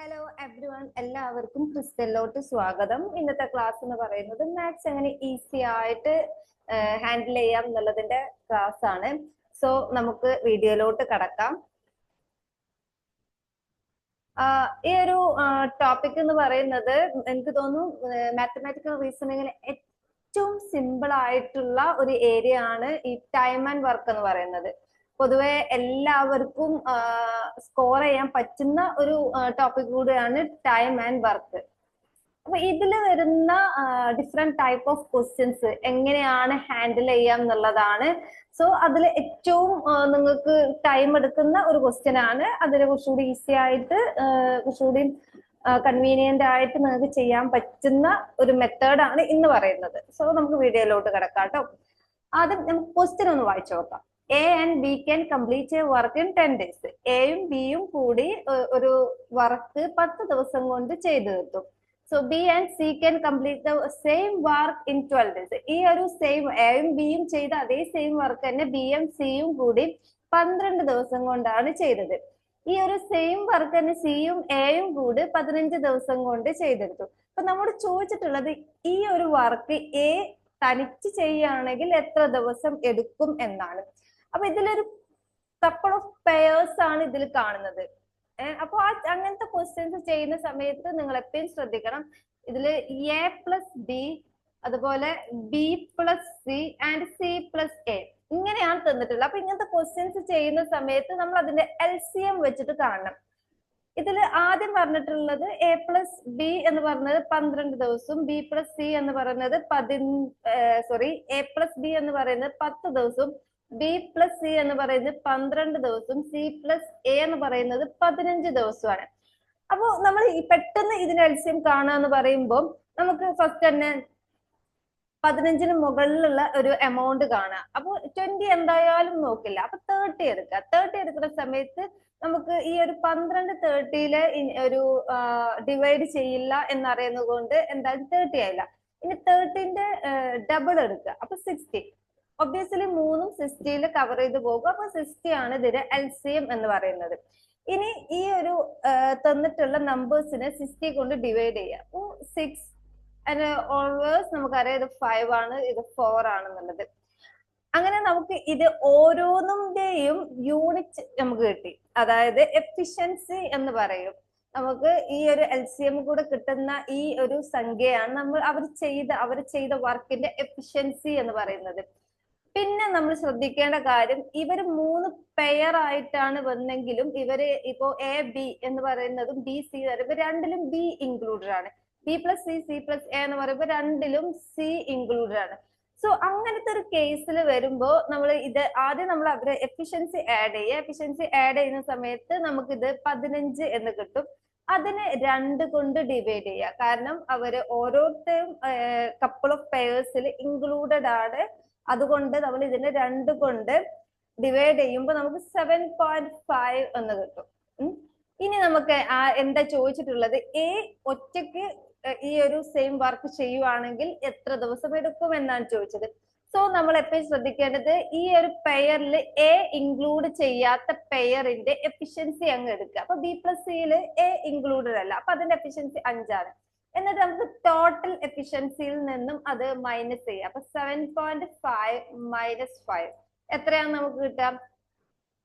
Hello every one, എല്ലാവർക്കും ക്രിസ്റ്റലിലോട്ട് സ്വാഗതം. ഇന്നത്തെ ക്ലാസ് എന്ന് പറയുന്നത് മാത്സ് എങ്ങനെ ഈസി ആയിട്ട് ഹാൻഡിൽ ചെയ്യാം എന്നുള്ളതിന്റെ ക്ലാസ് ആണ്. സോ നമുക്ക് വീഡിയോയിലോട്ട് കടക്കാം. ഈ ഒരു ടോപ്പിക് എന്ന് പറയുന്നത് എനിക്ക് തോന്നുന്നു മാത്തമാറ്റിക്കൽ റീസണിങ്ങിന് ഏറ്റവും സിമ്പിൾ ആയിട്ടുള്ള ഒരു ഏരിയ ആണ് ഈ ടൈം ആൻഡ് വർക്ക് എന്ന് പറയുന്നത്. പൊതുവെ എല്ലാവർക്കും സ്കോർ ചെയ്യാൻ പറ്റുന്ന ഒരു ടോപ്പിക് കൂടിയാണ് ടൈം ആൻഡ് വർക്ക്. അപ്പൊ ഇതിൽ വരുന്ന ഡിഫറെന്റ് ടൈപ്പ് ഓഫ് ക്വസ്റ്റ്യൻസ് എങ്ങനെയാണ് ഹാൻഡിൽ ചെയ്യാം എന്നുള്ളതാണ്. സോ അതിൽ ഏറ്റവും നിങ്ങൾക്ക് ടൈം എടുക്കുന്ന ഒരു ക്വസ്റ്റ്യൻ ആണ്. അതിനെ കുറച്ചുകൂടി ഈസി ആയിട്ട് കുറച്ചുകൂടി കൺവീനിയന്റ് ആയിട്ട് നിങ്ങൾക്ക് ചെയ്യാൻ പറ്റുന്ന ഒരു മെത്തേഡാണ് ഇന്ന് പറയുന്നത്. സോ നമുക്ക് വീഡിയോയിലോട്ട് കിടക്കാം കേട്ടോ. ആദ്യം നമുക്ക് ക്വസ്റ്റ്യൻ ഒന്ന് വായിച്ചു നോക്കാം. A and B can complete a work in 10 days. എയും ബിയും കൂടി ഒരു വർക്ക് 10 ദിവസം കൊണ്ട് ചെയ്തു തീർത്തും. So B and C can complete the same work in 12 days. ഈ ഒരു സെയിം എയും ബിയും ചെയ്ത അതേ സെയിം വർക്ക് തന്നെ ബിയും സിയും കൂടി 12 ദിവസം കൊണ്ടാണ് ചെയ്തത്. ഈ ഒരു സെയിം വർക്ക് തന്നെ സിയും എയും കൂടി 15 ദിവസം കൊണ്ട് ചെയ്തെടുത്തു. അപ്പൊ നമ്മോട് ചോദിച്ചിട്ടുള്ളത് ഈ ഒരു വർക്ക് എ തനിച്ച് ചെയ്യുകയാണെങ്കിൽ എത്ര ദിവസം എടുക്കും എന്നാണ്. അപ്പൊ ഇതിലൊരു കപ്പിൾ ഓഫ് പെയേഴ്സ് ആണ് ഇതിൽ കാണുന്നത്. അപ്പൊ അങ്ങനത്തെ ക്വസ്റ്റ്യൻസ് ചെയ്യുന്ന സമയത്ത് നിങ്ങൾ എപ്പോഴും ശ്രദ്ധിക്കണം, ഇതില് എ പ്ലസ് ബി, അതുപോലെ B plus C and C plus A ഇങ്ങനെയാണ് തന്നിട്ടുള്ളത്. അപ്പൊ ഇങ്ങനത്തെ ക്വസ്റ്റ്യൻസ് ചെയ്യുന്ന സമയത്ത് നമ്മൾ അതിന്റെ LCM വെച്ചിട്ട് കാണണം. ഇതിൽ ആദ്യം പറഞ്ഞിട്ടുള്ളത് എ പ്ലസ് ബി എന്ന് പറയുന്നത് 12 ദിവസവും ബി പ്ലസ് സി എന്ന് പറയുന്നത് എ പ്ലസ് ബി എന്ന് പറയുന്നത് 10 ദിവസവും ബി പ്ലസ് സി എന്ന് പറയുന്നത് 12 ദിവസവും സി പ്ലസ് എ എന്ന് പറയുന്നത് 15 ദിവസമാണ്. അപ്പൊ നമ്മൾ ഈ പെട്ടെന്ന് ഇതിന് LCM കാണുക എന്ന് പറയുമ്പോൾ നമുക്ക് ഫസ്റ്റ് തന്നെ 15 മുകളിലുള്ള ഒരു എമൗണ്ട് കാണാം. അപ്പൊ 20 എന്തായാലും നോക്കില്ല, അപ്പൊ 30 എടുക്കുക. 30 എടുക്കുന്ന സമയത്ത് നമുക്ക് ഈ ഒരു 12 30-ല് ഒരു ഡിവൈഡ് ചെയ്യില്ല എന്നറിയുന്നത് കൊണ്ട് എന്തായാലും 30 ആയില്ല. ഇനി 30-ന്റെ ഡബിൾ എടുക്കുക, അപ്പൊ 60. ഒബ്വിയസ്ലി 3ഉം 60-ല് കവർ ചെയ്ത് പോകും. അപ്പൊ 60 ആണ് ഇതിന്റെ LCM എന്ന് പറയുന്നത്. ഇനി ഈ ഒരു തന്നിട്ടുള്ള നമ്പേഴ്സിനെ 60 കൊണ്ട് ഡിവൈഡ് ചെയ്യുക. അപ്പൊ 6 ഓൾവേസ് നമുക്കറിയാം ഇത് 5 ആണ്, ഇത് 4 ആണെന്നുള്ളത്. അങ്ങനെ നമുക്ക് ഇത് ഓരോന്നിന്റെയും യൂണിറ്റ് നമുക്ക് കിട്ടി. അതായത് എഫിഷ്യൻസി എന്ന് പറയും. നമുക്ക് ഈ ഒരു LCM കൂടെ കിട്ടുന്ന ഈ ഒരു സംഖ്യയാണ് അവർ ചെയ്ത വർക്കിന്റെ എഫിഷ്യൻസി എന്ന് പറയുന്നത്. പിന്നെ നമ്മൾ ശ്രദ്ധിക്കേണ്ട കാര്യം, ഇവര് 3 പെയർ ആയിട്ടാണ് വന്നെങ്കിലും ഇവര് ഇപ്പോ എ ബി എന്ന് പറയുന്നതും ബി സി ഇവർ രണ്ടിലും ബി ഇൻക്ലൂഡഡ് ആണ്. B plus C C plus A എന്ന് പറയുമ്പോൾ രണ്ടിലും സി ഇൻക്ലൂഡഡ് ആണ്. സോ അങ്ങനത്തെ ഒരു കേസിൽ വരുമ്പോ ആദ്യം നമ്മൾ അവരെ എഫിഷ്യൻസി ആഡ് ചെയ്യുക. എഫിഷ്യൻസി ആഡ് ചെയ്യുന്ന സമയത്ത് നമുക്കിത് 15 എന്ന് കിട്ടും. അതിനെ 2 കൊണ്ട് ഡിവൈഡ് ചെയ്യുക. കാരണം അവര് ഓരോരുത്തരും കപ്പിൾ ഓഫ് പെയേഴ്സിൽ ഇൻക്ലൂഡഡ് ആണ്. അതുകൊണ്ട് നമ്മൾ ഇതിനെ 2 കൊണ്ട് ഡിവൈഡ് ചെയ്യുമ്പോൾ നമുക്ക് 7.5 എന്ന് കിട്ടും. ഇനി നമുക്ക് എന്താ ചോദിച്ചിട്ടുള്ളത്, എ ഒറ്റയ്ക്ക് ഈ ഒരു സെയിം വർക്ക് ചെയ്യുവാണെങ്കിൽ എത്ര ദിവസം എടുക്കും എന്നാണ് ചോദിച്ചത്. സോ നമ്മൾ എപ്പോഴും ശ്രദ്ധിക്കേണ്ടത്, ഈ ഒരു പെയറിൽ എ ഇൻക്ലൂഡ് ചെയ്യാത്ത പെയറിന്റെ എഫിഷ്യൻസി അങ്ങ് എടുക്കുക. അപ്പൊ ബി പ്ലസ് സിയിൽ എ ഇൻക്ലൂഡഡ് അല്ല, അപ്പൊ അതിന്റെ എഫിഷ്യൻസി 5 ആണ്. എന്നിട്ട് നമുക്ക് ടോട്ടൽ എഫിഷ്യൻസിയിൽ നിന്നും അത് മൈനസ് ചെയ്യാം. അപ്പൊ 7.5 മൈനസ് 5 എത്രയാണ് നമുക്ക് കിട്ടുക?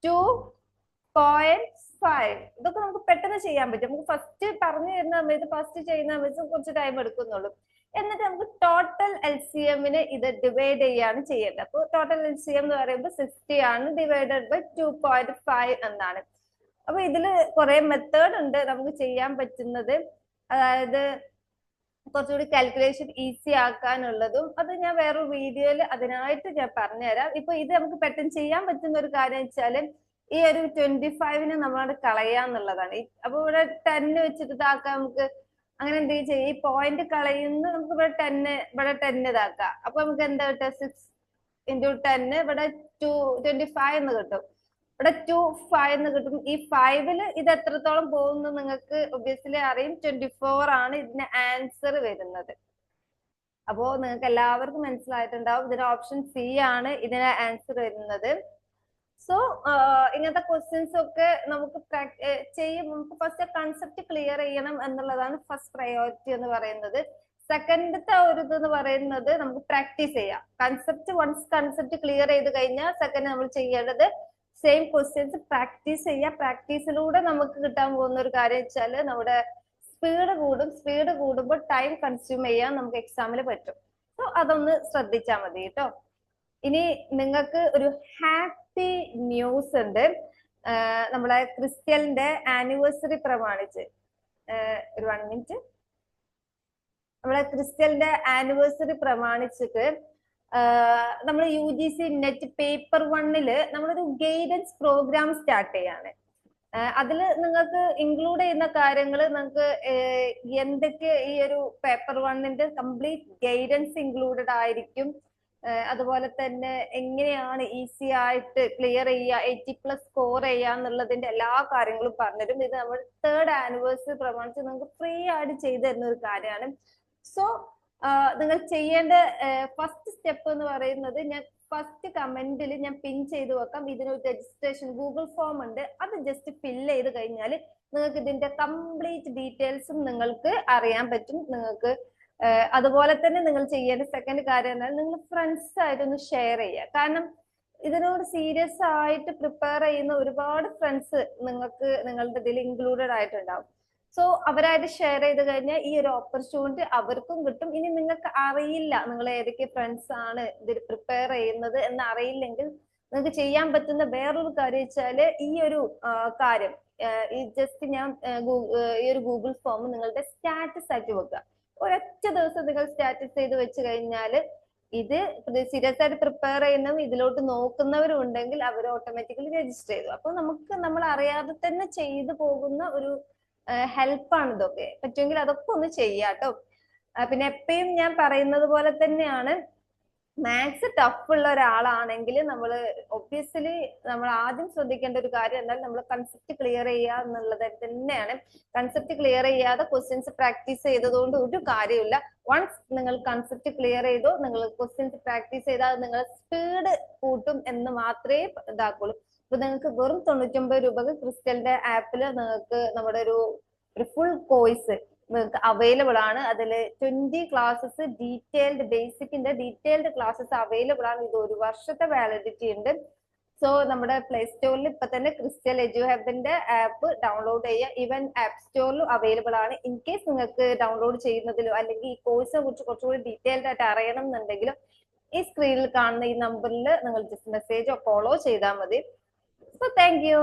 2.5. ഇതൊക്കെ നമുക്ക് പെട്ടെന്ന് ചെയ്യാൻ പറ്റും. നമുക്ക് ഫസ്റ്റ് പറഞ്ഞു തരുന്ന സമയത്ത് ഫസ്റ്റ് ചെയ്യുന്ന സമയത്ത് കുറച്ച് ടൈം എടുക്കുന്നുള്ളൂ. എന്നിട്ട് നമുക്ക് ടോട്ടൽ LCM-ന് ഇത് ഡിവൈഡ് ചെയ്യാണ് ചെയ്യേണ്ടത്. അപ്പോൾ ടോട്ടൽ LCM എന്ന് പറയുമ്പോൾ 60 ആണ്, ഡിവൈഡഡ് ബൈ 2.5 എന്നാണ്. അപ്പൊ ഇതില് കുറെ മെത്തേഡ് ഉണ്ട് നമുക്ക് ചെയ്യാൻ പറ്റുന്നത്. അതായത് കുറച്ചുകൂടി കാൽക്കുലേഷൻ ഈസി ആക്കാനുള്ളതും അത് ഞാൻ വേറൊരു വീഡിയോയിൽ അതിനായിട്ട് ഞാൻ പറഞ്ഞുതരാം. ഇപ്പൊ ഇത് നമുക്ക് പെട്ടെന്ന് ചെയ്യാൻ പറ്റുന്ന ഒരു കാര്യം വെച്ചാല് ഈ ഒരു 25-നെ നമ്മളോട് കളയാന്നുള്ളതാണ്. അപ്പൊ ഇവിടെ 10 വെച്ചിട്ട് ഇതാക്കാം. നമുക്ക് അങ്ങനെ എന്തെങ്കിലും ചെയ്യും, ഈ പോയിന്റ് കളയുന്ന നമുക്ക് ഇവിടെ 10 ഇതാക്കാം. അപ്പൊ നമുക്ക് എന്താ കിട്ടുക? 6 × 10 ഇവിടെ 25 എന്ന് കിട്ടും. ഇവിടെ 25 എന്ന് കിട്ടും. ഈ 5-ല് ഇത് എത്രത്തോളം പോകുന്നു നിങ്ങൾക്ക് ഒബ്വിയസ്ലി അറിയും. 24 ആണ് ഇതിന് ആൻസർ വരുന്നത്. അപ്പോ നിങ്ങൾക്ക് എല്ലാവർക്കും മനസ്സിലായിട്ടുണ്ടാവും. ഇതിന് ഓപ്ഷൻ സി ആണ് ഇതിന് ആൻസർ വരുന്നത്. സോ ഇങ്ങനത്തെ ക്വസ്റ്റ്യൻസ് ഒക്കെ നമുക്ക് നമുക്ക് ഫസ്റ്റ് കൺസെപ്റ്റ് ക്ലിയർ ചെയ്യണം എന്നുള്ളതാണ് ഫസ്റ്റ് പ്രയോറിറ്റി എന്ന് പറയുന്നത്. സെക്കൻഡത്തെ ഒരു ഇതെന്ന് പറയുന്നത് നമുക്ക് പ്രാക്ടീസ് ചെയ്യാം. കൺസെപ്റ്റ് ക്ലിയർ ചെയ്ത് കഴിഞ്ഞാൽ സെക്കൻഡ് നമ്മൾ ചെയ്യേണ്ടത് സെയിം ക്വസ്റ്റ്യൻസ് പ്രാക്ടീസ് ചെയ്യുക. പ്രാക്ടീസിലൂടെ നമുക്ക് കിട്ടാൻ പോകുന്ന ഒരു കാര്യം വെച്ചാല് നമ്മുടെ സ്പീഡ് കൂടുമ്പോൾ ടൈം കൺസ്യൂം ചെയ്യാൻ നമുക്ക് എക്സാമിൽ പറ്റും. സോ അതൊന്ന് ശ്രദ്ധിച്ചാൽ മതി കേട്ടോ. ഇനി നിങ്ങൾക്ക് ഒരു ഹാപ്പി ന്യൂസ് ഉണ്ട്. നമ്മളെ ക്രിസ്റ്റലിന്റെ ആനിവേഴ്സറി പ്രമാണിച്ച് ഒരു 1 മിനിറ്റ്. നമ്മളെ ക്രിസ്റ്റലിന്റെ ആനിവേഴ്സറി പ്രമാണിച്ചിട്ട് നമ്മൾ UGC നെറ്റ് പേപ്പർ 1 നമ്മളൊരു ഗൈഡൻസ് പ്രോഗ്രാം സ്റ്റാർട്ട് ചെയ്യാണ്. അതിൽ നിങ്ങൾക്ക് ഇൻക്ലൂഡ് ചെയ്യുന്ന കാര്യങ്ങൾ നിങ്ങൾക്ക് എന്തൊക്കെ ഈ ഒരു പേപ്പർ 1 കംപ്ലീറ്റ് ഗൈഡൻസ് ഇൻക്ലൂഡഡ് ആയിരിക്കും. അതുപോലെ തന്നെ എങ്ങനെയാണ് ഈസി ആയിട്ട് ക്ലിയർ ചെയ്യുക, 80+ സ്കോർ ചെയ്യുക എന്നുള്ളതിന്റെ എല്ലാ കാര്യങ്ങളും പറഞ്ഞുതരും. ഇത് നമ്മൾ 3rd ആനിവേഴ്സറി പ്രമാണിച്ച് നിങ്ങൾക്ക് ഫ്രീ ആയിട്ട് ചെയ്തു തരുന്ന ഒരു കാര്യമാണ്. സോ നിങ്ങൾ ചെയ്യേണ്ട ഫസ്റ്റ് സ്റ്റെപ്പ് എന്ന് പറയുന്നത്, ഞാൻ ഫസ്റ്റ് കമന്റിൽ ഞാൻ പിൻ ചെയ്ത് വെക്കാം. ഇതിനൊരു രജിസ്ട്രേഷൻ ഗൂഗിൾ ഫോം ഉണ്ട്. അത് ജസ്റ്റ് ഫില്ല് ചെയ്ത് കഴിഞ്ഞാൽ നിങ്ങൾക്ക് ഇതിന്റെ കംപ്ലീറ്റ് ഡീറ്റെയിൽസും നിങ്ങൾക്ക് അറിയാൻ പറ്റും. നിങ്ങൾക്ക് അതുപോലെ തന്നെ നിങ്ങൾ ചെയ്യേണ്ട സെക്കൻഡ് കാര്യം എന്നാൽ നിങ്ങൾ ഫ്രണ്ട്സ് ആയിട്ടൊന്ന് ഷെയർ ചെയ്യുക. കാരണം ഇതിനോട് സീരിയസ് ആയിട്ട് പ്രിപ്പയർ ചെയ്യുന്ന ഒരുപാട് ഫ്രണ്ട്സ് നിങ്ങളുടെ ഇതിൽ ഇൻക്ലൂഡഡ് ആയിട്ടുണ്ടാവും. സോ അവരായിട്ട് ഷെയർ ചെയ്ത് കഴിഞ്ഞാൽ ഈ ഒരു ഓപ്പർച്യൂണിറ്റി അവർക്കും കിട്ടും. ഇനി നിങ്ങൾക്ക് അറിയില്ല നിങ്ങൾ ഏതൊക്കെ ഫ്രണ്ട്സ് ആണ് ഇതിൽ പ്രിപ്പയർ ചെയ്യുന്നത് എന്ന് അറിയില്ലെങ്കിൽ നിങ്ങൾക്ക് ചെയ്യാൻ പറ്റുന്ന വേറൊരു കാര്യം വെച്ചാല് ഈ ഒരു കാര്യം ഈ ജസ്റ്റ് ഞാൻ ഈ ഒരു ഗൂഗിൾ ഫോം നിങ്ങളുടെ സ്റ്റാറ്റസ് ആക്കി വെക്കുക. ഒരൊറ്റ ദിവസം നിങ്ങൾ സ്റ്റാറ്റസ് ചെയ്ത് വെച്ച് കഴിഞ്ഞാല് ഇത് സീരിയസ് ആയിട്ട് പ്രിപ്പയർ ചെയ്യുന്നതും ഇതിലോട്ട് നോക്കുന്നവരും ഉണ്ടെങ്കിൽ അവർ ഓട്ടോമാറ്റിക്കലി രജിസ്റ്റർ ചെയ്തു. അപ്പൊ നമ്മൾ അറിയാതെ തന്നെ ചെയ്തു പോകുന്ന ഒരു ഹെൽപ്പാണ് ഇതൊക്കെ. പറ്റുമെങ്കിൽ അതൊക്കെ ഒന്ന് ചെയ്യാട്ടോ. പിന്നെ എപ്പോഴും ഞാൻ പറയുന്നത് പോലെ തന്നെയാണ്, മാത്സ് ടഫ് ഉള്ള ഒരാളാണെങ്കിൽ നമ്മൾ ഒബ്വിയസ്ലി നമ്മൾ ആദ്യം ശ്രദ്ധിക്കേണ്ട ഒരു കാര്യം എന്നാൽ നമ്മൾ കൺസെപ്റ്റ് ക്ലിയർ ചെയ്യുക എന്നുള്ളത് തന്നെയാണ്. കൺസെപ്റ്റ് ക്ലിയർ ചെയ്യാതെ ക്വസ്റ്റ്യൻസ് പ്രാക്ടീസ് ചെയ്തതുകൊണ്ട് ഒരു കാര്യമില്ല. വൺസ് നിങ്ങൾ കൺസെപ്റ്റ് ക്ലിയർ ചെയ്തോ, നിങ്ങൾ ക്വസ്റ്റ്യൻസ് പ്രാക്ടീസ് ചെയ്താൽ നിങ്ങൾ സ്പീഡ് കൂട്ടും എന്ന് മാത്രമേ ഇതാക്കുള്ളൂ. ഇപ്പൊ നിങ്ങൾക്ക് വെറും 99 രൂപക്ക് ക്രിസ്റ്റലിന്റെ ആപ്പിൽ നിങ്ങൾക്ക് നമ്മുടെ ഒരു ഫുൾ കോഴ്സ് നിങ്ങൾക്ക് അവൈലബിൾ ആണ്. അതിൽ 20 ക്ലാസ്സസ് ബേസിക്കിന്റെ ഡീറ്റെയിൽഡ് ക്ലാസ്സസ് അവൈലബിൾ ആണ്. ഇത് 1 വർഷത്തെ വാലിഡിറ്റി ഉണ്ട്. സോ നമ്മുടെ പ്ലേ സ്റ്റോറിൽ ഇപ്പൊ തന്നെ ക്രിസ്റ്റൽ എഡ്യൂഹബിന്റെ ആപ്പ് ഡൗൺലോഡ് ചെയ്യുക. ഈവൻ ആപ്പ് സ്റ്റോറിലും അവൈലബിൾ ആണ്. ഇൻ കേസ് നിങ്ങൾക്ക് ഡൗൺലോഡ് ചെയ്യുന്നതിലോ അല്ലെങ്കിൽ ഈ കോഴ്സിനെ കുറിച്ച് കുറച്ചുകൂടി ഡീറ്റെയിൽഡ് ആയിട്ട് അറിയണം എന്നുണ്ടെങ്കിലും ഈ സ്ക്രീനിൽ കാണുന്ന ഈ നമ്പറിൽ നിങ്ങൾ ജസ്റ്റ് മെസ്സേജോ കോളോ ചെയ്താൽ മതി. So thank you.